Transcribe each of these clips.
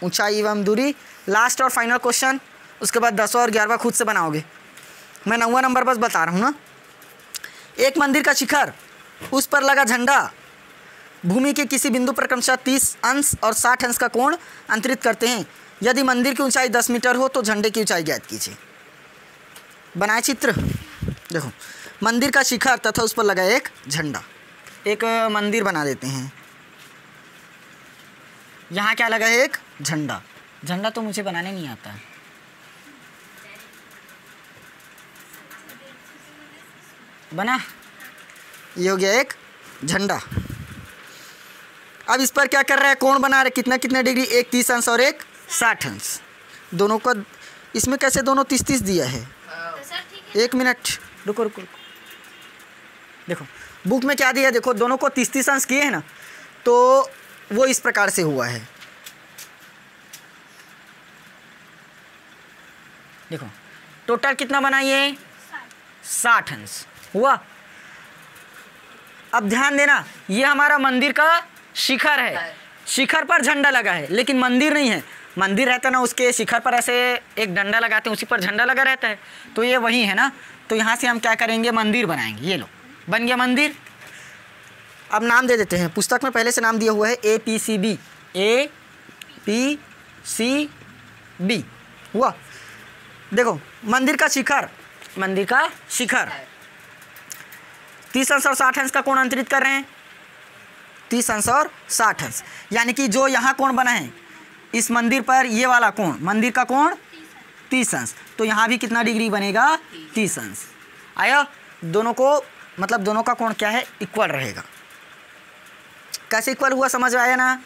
ऊंचाई एवं दूरी। लास्ट और फाइनल क्वेश्चन, उसके बाद 10वां और 11वां खुद से बनाओगे। मैं 9वां नंबर बस बता रहा हूँ ना। एक मंदिर का शिखर, उस पर लगा झंडा भूमि के किसी बिंदु पर क्रमशः 30 अंश और 60 अंश का कोण अंतरित करते हैं। यदि मंदिर की ऊंचाई 10 मीटर हो तो झंडे की ऊंचाई ज्ञात कीजिए। बनाए चित्र। देखो, मंदिर का शिखर तथा उस पर लगा एक झंडा। एक मंदिर बना देते हैं। यहाँ क्या लगा है? एक झंडा। झंडा तो मुझे बनाने नहीं आता है। बना, ये हो गया एक झंडा। अब इस पर क्या कर रहा है? कोण बना रहे। कितना कितना डिग्री? एक 30 अंश और एक 60 अंश। दोनों का इसमें कैसे दोनों 30-30 दिया है? एक मिनट रुको रुको। देखो बुक में क्या दिया है, देखो दोनों को 30-30 अंश किए हैं ना, तो वो इस प्रकार से हुआ है। देखो टोटल कितना बनाइए? 60 अंश हुआ। अब ध्यान देना, ये हमारा मंदिर का शिखर है। शिखर पर झंडा लगा है, लेकिन मंदिर नहीं है। मंदिर रहता ना, उसके शिखर पर ऐसे एक डंडा लगाते हैं, उसी पर झंडा लगा रहता है। तो ये वही है ना। तो यहाँ से हम क्या करेंगे? मंदिर बनाएंगे। ये लो, बन गया मंदिर। अब नाम दे देते हैं। पुस्तक में पहले से नाम दिया हुआ है APCB। APCB हुआ। देखो मंदिर का शिखर, मंदिर का शिखर 30 अंश और 60 अंश का कोण अंतरित कर रहे हैं। 30 अंश और 60 अंश, यानी कि जो यहाँ कोण बना है इस मंदिर पर, ये वाला कोण, मंदिर का कोण 30 अंश। तो यहाँ भी कितना डिग्री बनेगा? 30 अंश। आया? दोनों को मतलब दोनों का कोण क्या है? इक्वल रहेगा। कैसे इक्वल हुआ समझ आया ना?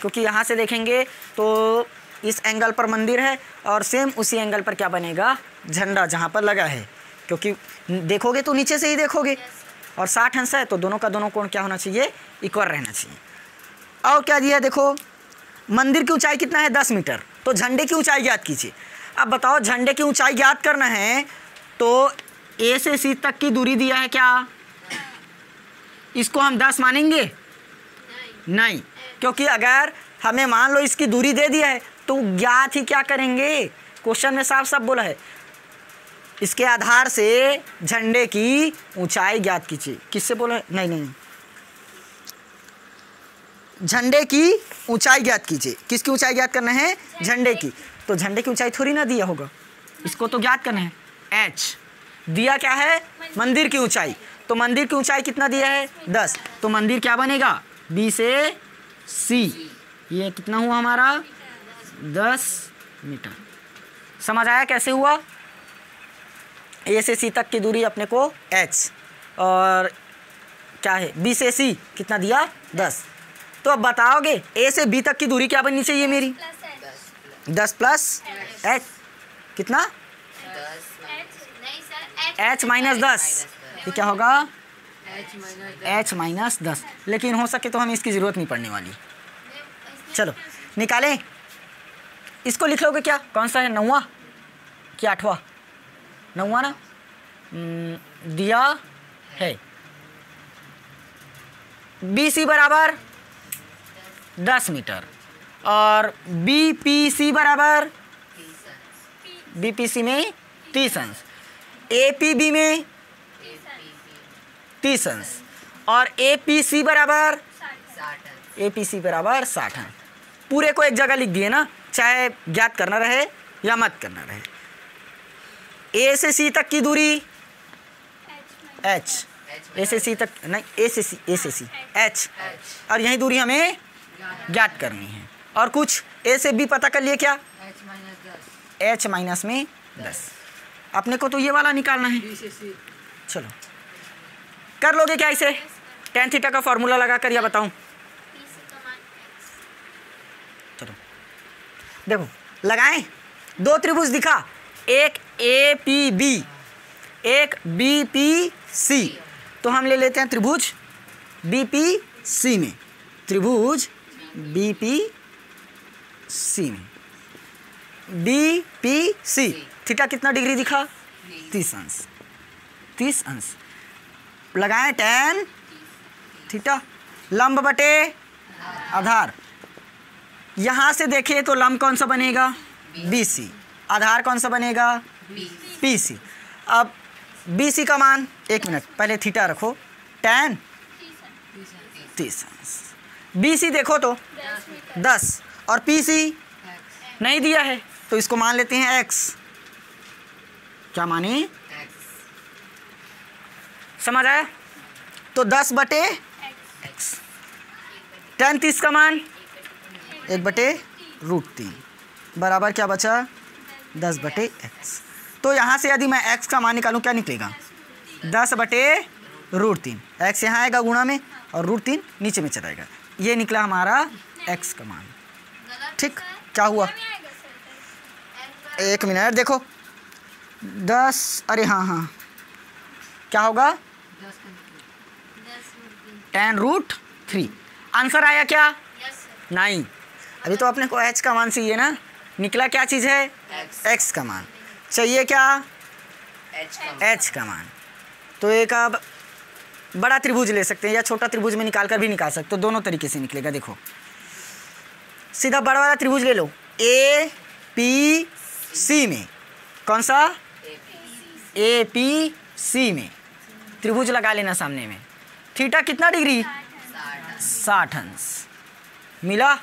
क्योंकि यहाँ से देखेंगे तो इस एंगल पर मंदिर है और सेम उसी एंगल पर क्या बनेगा? झंडा जहाँ पर लगा है। क्योंकि देखोगे तो नीचे से ही देखोगे, और 60 अंश है तो दोनों का दोनों कोण क्या होना चाहिए? इक्वल रहना चाहिए। और क्या दिया? देखो मंदिर की ऊंचाई कितना है? 10 मीटर। तो झंडे की ऊंचाई ज्ञात कीजिए। अब बताओ, झंडे की ऊंचाई ज्ञात करना है तो A से C तक की दूरी दिया है क्या? इसको हम 10 मानेंगे? नहीं, क्योंकि अगर हमें मान लो इसकी दूरी दे दिया है तो ज्ञात ही क्या करेंगे? क्वेश्चन में साफ साफ बोला है, इसके आधार से झंडे की ऊंचाई ज्ञात कीजिए। किससे बोला है? नहीं नहीं, झंडे की ऊंचाई ज्ञात कीजिए। किसकी ऊंचाई ज्ञात करना है? झंडे की। तो झंडे की ऊंचाई थोड़ी ना दिया होगा, इसको तो ज्ञात करना है। H दिया क्या है? मंदिर की ऊंचाई। तो मंदिर की ऊंचाई कितना दिया है? 10। तो मंदिर क्या बनेगा? B से C। ये कितना हुआ हमारा? 10 मीटर। समझ आया कैसे हुआ? A से C तक की दूरी अपने को H, और क्या है? B से C कितना दिया? 10। तो अब बताओगे A से B तक की दूरी क्या बननी चाहिए मेरी? 10 प्लस H कितना? H minus 10। ये क्या होगा? H minus 10। लेकिन हो सके तो हमें इसकी ज़रूरत नहीं पड़ने वाली। चलो निकालें। इसको लिख लोगे क्या? कौन सा है? 9वां कि 8वां? 9वां ना। दिया है BC बराबर 10 मीटर और BPC बराबर, BPC में 30 अंश, APB में 30 अंश और APC बराबर 60 अंश। पूरे को एक जगह लिख दिए ना, चाहे ज्ञात करना रहे या मत करना रहे। A से C तक की दूरी H, A से C तक नहीं, A से C H, और यही दूरी हमें ज्ञात करनी है। और कुछ A से B पता कर लिए क्या? H माइनस में 10। अपने को तो ये वाला निकालना है। चलो कर लोगे क्या इसे? tan थीटा का फॉर्मूला लगा कर, या बताऊं? चलो देखो लगाएं। दो त्रिभुज दिखा, एक APB, एक BPC। तो हम ले लेते हैं त्रिभुज BPC में, त्रिभुज BPC में BPC। थीटा कितना डिग्री दिखा? 30 अंश। 30 अंश लगाएं tan थीटा, लंब बटे आधार। यहाँ से देखिए तो लंब कौन सा बनेगा, BC। आधार कौन सा बनेगा, PC। अब BC का मान, एक मिनट पहले थीटा रखो, tan 30 अंश। BC देखो तो 10 और PC नहीं दिया है तो इसको मान लेते हैं x। क्या माने, समझ आया? तो 10 बटे x। tan 30 का मान 1/√3 बराबर क्या बचा, 10 बटे x। तो यहाँ से यदि मैं x का मान निकालूँ क्या निकलेगा, 10/√3। x यहाँ आएगा गुणा में और √3 नीचे में चलाएगा। ये निकला हमारा x का मान। ठीक, क्या हुआ, एक मिनट देखो, 10, अरे हाँ क्या होगा, tan√3। आंसर आया क्या, नहीं, अभी तो अपने को h का मान चाहिए ना। निकला क्या चीज़ है, x का मान चाहिए, क्या, h का मान। तो एक अब बड़ा त्रिभुज ले सकते हैं या छोटा त्रिभुज में निकाल कर भी निकाल सकते हो, दोनों तरीके से निकलेगा। देखो सीधा बड़ा वाला त्रिभुज ले लो, APC में, कौन सा, APC में त्रिभुज लगा लेना सामने में। थीटा कितना डिग्री, 60 अंश मिला।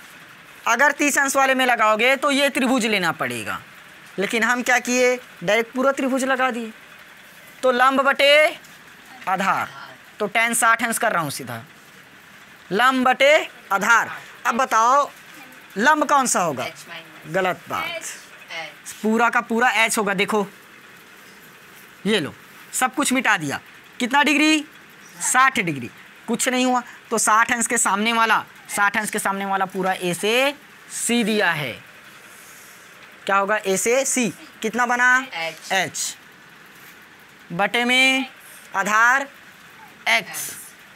अगर 30 अंश वाले में लगाओगे तो ये त्रिभुज लेना पड़ेगा, लेकिन हम क्या किए, डायरेक्ट पूरा त्रिभुज लगा दिए। तो लंब बटे आधार, तो tan 60 अंश कर रहा हूँ सीधा, लंब बटे आधार। अब बताओ लंब कौन सा होगा, गलत बात, पूरा का पूरा h होगा। देखो ये लो, सब कुछ मिटा दिया, कितना डिग्री, 60 डिग्री, कुछ नहीं हुआ। तो 60 अंश के सामने वाला, 60 अंश के सामने वाला पूरा A से C दिया है। क्या होगा, A से C कितना बना, h बटे में आधार x।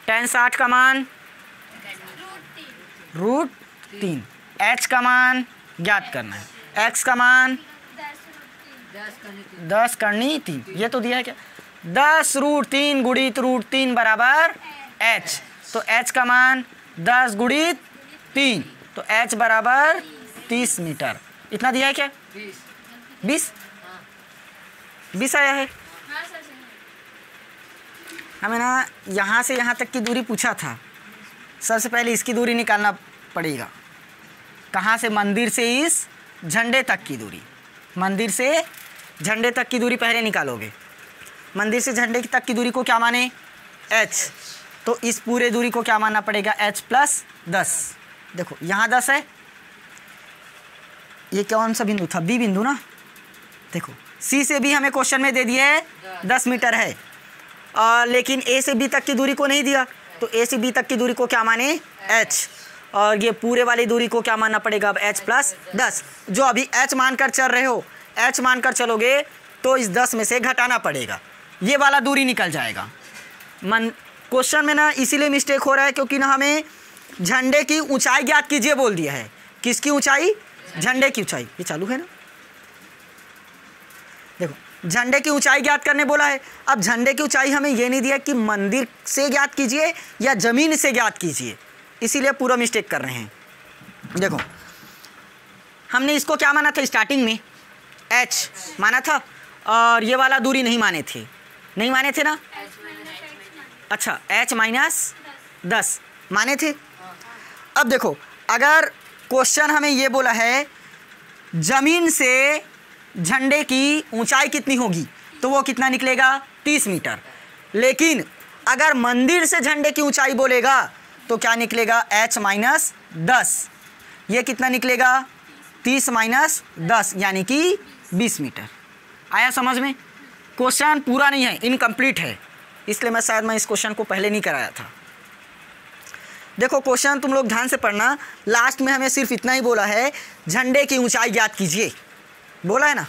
tan 60 का मान √3, h का मान ज्ञात करना है, x का मान 10 करनी 3, ये तो दिया है क्या, 10√3 गुणित √3 बराबर h। तो h का मान 10 गुणित 3, तो h बराबर 30 मीटर। इतना दिया है क्या, 20 आया है। हमें ना यहाँ से यहाँ तक की दूरी पूछा था, सबसे पहले इसकी दूरी निकालना पड़ेगा। कहाँ से, मंदिर से इस झंडे तक की दूरी, मंदिर से झंडे तक की दूरी पहले निकालोगे। मंदिर से झंडे तक की दूरी को क्या माने, h। तो इस पूरे दूरी को क्या मानना पड़ेगा, h + 10। देखो यहाँ 10 है, ये कौन सा बिंदु था, B बिंदु ना। देखो C से B हमें क्वेश्चन में दे दिया है 10 मीटर है, लेकिन A से B तक की दूरी को नहीं दिया, तो A से B तक की दूरी को क्या माने, h। और ये पूरे वाली दूरी को क्या मानना पड़ेगा, अब h + 10। जो अभी h मानकर चल रहे हो, h मानकर चलोगे तो इस 10 में से घटाना पड़ेगा, ये वाला दूरी निकल जाएगा। क्वेश्चन में ना इसीलिए मिस्टेक हो रहा है क्योंकि ना हमें झंडे की ऊंचाई ज्ञात कीजिए बोल दिया है। किसकी ऊंचाई, झंडे की ऊंचाई। ये चालू है ना, देखो झंडे की ऊंचाई ज्ञात करने बोला है। अब झंडे की ऊंचाई हमें ये नहीं दिया कि मंदिर से ज्ञात कीजिए या ज़मीन से ज्ञात कीजिए, इसीलिए पूरा मिस्टेक कर रहे हैं। देखो हमने इसको क्या माना था, स्टार्टिंग में h माना था और ये वाला दूरी नहीं माने थे, नहीं माने थे ना। अच्छा h - 10 माने थे। अब देखो अगर क्वेश्चन हमें ये बोला है ज़मीन से झंडे की ऊंचाई कितनी होगी, तो वो कितना निकलेगा, 30 मीटर। लेकिन अगर मंदिर से झंडे की ऊंचाई बोलेगा तो क्या निकलेगा, h - 10। ये कितना निकलेगा, 30 - 10 यानी कि 20 मीटर। आया समझ में? क्वेश्चन पूरा नहीं है, इनकम्प्लीट है, इसलिए मैं शायद इस क्वेश्चन को पहले नहीं कराया था। देखो क्वेश्चन तुम लोग ध्यान से पढ़ना, लास्ट में हमें सिर्फ इतना ही बोला है झंडे की ऊंचाई ज्ञात कीजिए, बोला है ना,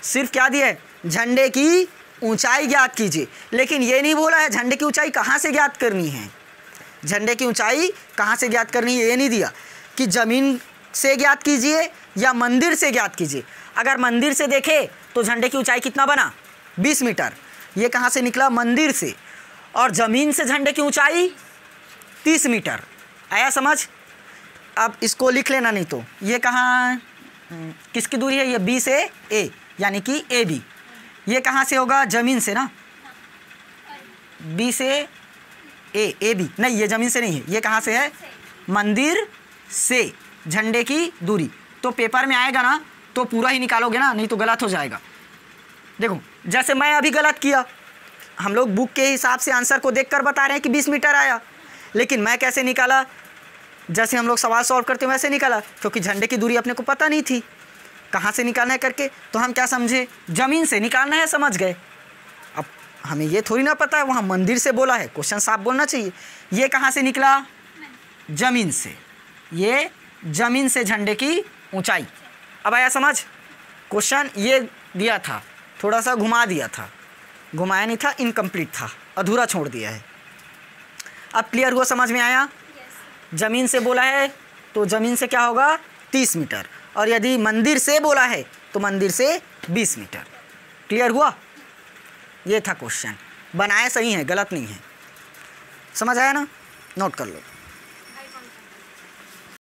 सिर्फ क्या दिया है, झंडे की ऊंचाई ज्ञात कीजिए। लेकिन ये नहीं बोला है झंडे की ऊंचाई कहाँ से ज्ञात करनी है, झंडे की ऊंचाई कहाँ से ज्ञात करनी है ये नहीं दिया कि ज़मीन से ज्ञात कीजिए या मंदिर से ज्ञात कीजिए। अगर मंदिर से देखे तो झंडे की ऊंचाई कितना बना, 20 मीटर। ये कहाँ से निकला, मंदिर से। और ज़मीन से झंडे की ऊंचाई 30 मीटर। आया समझ? अब इसको लिख लेना, नहीं तो ये कहाँ किसकी दूरी है, ये बी से ए यानी कि ए बी। ये कहाँ से होगा, ज़मीन से ना, बी से ए बी नहीं, ये ज़मीन से नहीं है, ये कहाँ से है, मंदिर से झंडे की दूरी। तो पेपर में आएगा ना तो पूरा ही निकालोगे ना, नहीं तो गलत हो जाएगा। देखो जैसे मैं अभी गलत किया, हम लोग बुक के हिसाब से आंसर को देखकर बता रहे हैं कि 20 मीटर आया, लेकिन मैं कैसे निकाला, जैसे हम लोग सवाल सॉल्व करते हैं वैसे निकाला, क्योंकि झंडे की दूरी अपने को पता नहीं थी कहाँ से निकालना है करके। तो हम क्या समझे, ज़मीन से निकालना है, समझ गए। अब हमें ये थोड़ी ना पता है, वहाँ मंदिर से बोला है, क्वेश्चन साफ बोलना चाहिए। ये कहाँ से निकला, ज़मीन से, ये ज़मीन से झंडे की ऊंचाई। अब आया समझ, क्वेश्चन ये दिया था, थोड़ा सा घुमा दिया था, घुमाया नहीं था, इनकम्प्लीट था, अधूरा छोड़ दिया है। अब क्लियर हुआ, समझ में आया। ज़मीन से बोला है तो ज़मीन से क्या होगा 30 मीटर, और यदि मंदिर से बोला है तो मंदिर से 20 मीटर। क्लियर हुआ, ये था क्वेश्चन, बनाया सही है, गलत नहीं है। समझ आया ना, नोट कर लो।